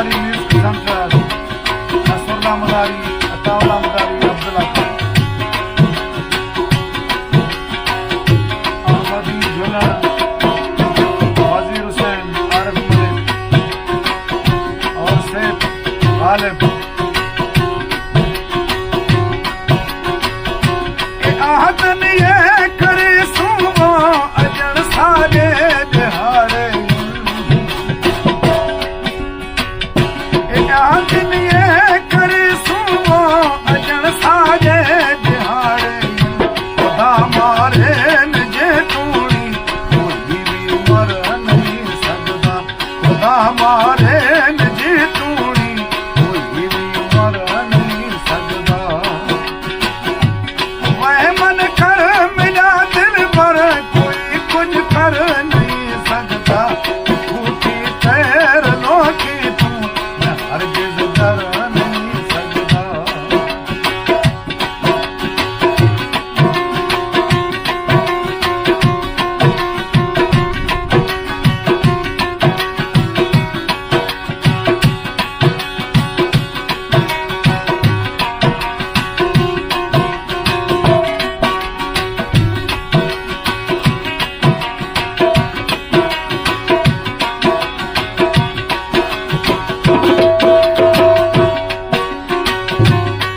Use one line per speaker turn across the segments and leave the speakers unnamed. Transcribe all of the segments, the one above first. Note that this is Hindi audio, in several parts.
Mudari, Music Center, Nasrullah Mudari, Ataullah Mudari, Abdullah Ahmadi Juna, Wazir Hussain, Arif Malik और सेठ गालिब आहतन ये करे सुमो अजन सारे दिहाड़े आहतन ये करे सुमो अजन सारे दिहाड़े खुदा मारे जे तूनी कोई भी मर नहीं सकदा खुदा मारे जे तूनी कोई भी मर नहीं सकदा वह मन कर मिला दिल पर कोई कुछ कर नहीं सकता झूठी तैर लो कि तू मैं हरगिज़ डर नहीं सकता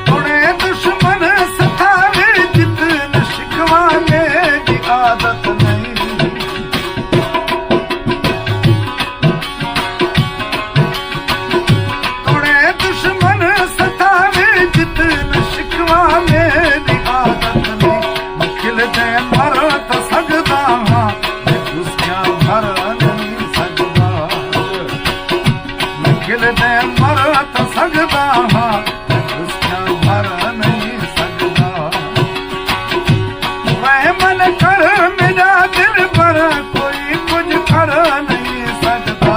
थोड़े दुश्मन सतावे जितने शिकवाने की आदत नहीं थोड़े दुश्मन सतावे जितने शिकवाने की आदत नहीं मुखिल दे मर तो सकदा हाँ मैं दुनिया भर नहीं सकदा मुखिल दे मर तो सकदा हाँ मैं दुनिया भर नहीं सकदा वह मन कर मेरा दिल पर कोई कुछ कर नहीं सकता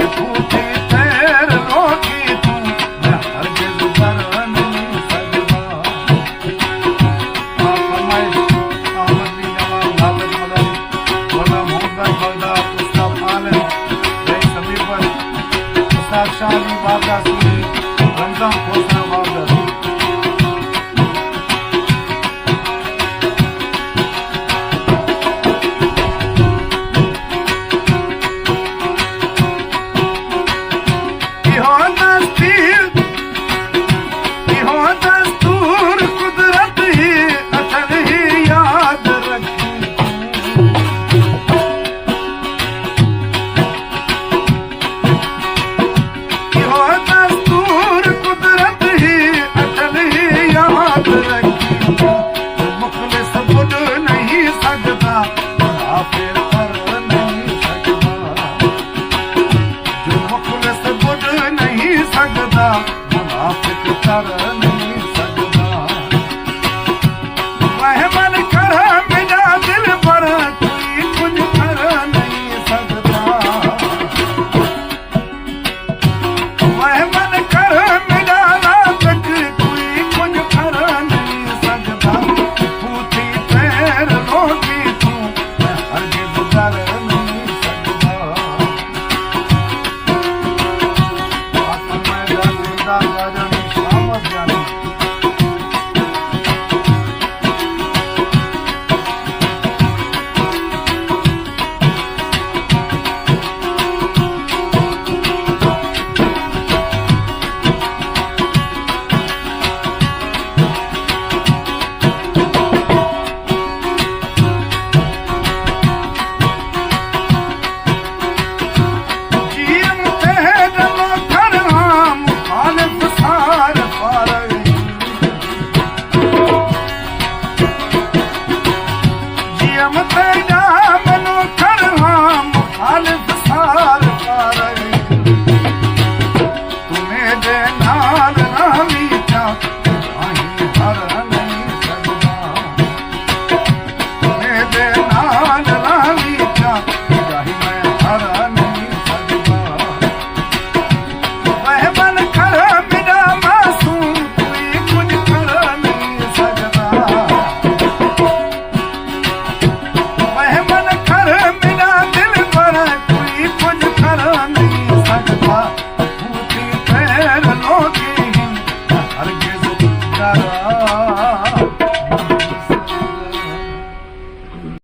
झूठी तैर रोकी तू मैं हरगिज़ कर नहीं सकता फरमाइश अहमद बिन जमाल गालिब मदनी मौला मोहम्मद बगदाद उस्ताद आलिम जय समीर पर उस्ताद शाह बाबा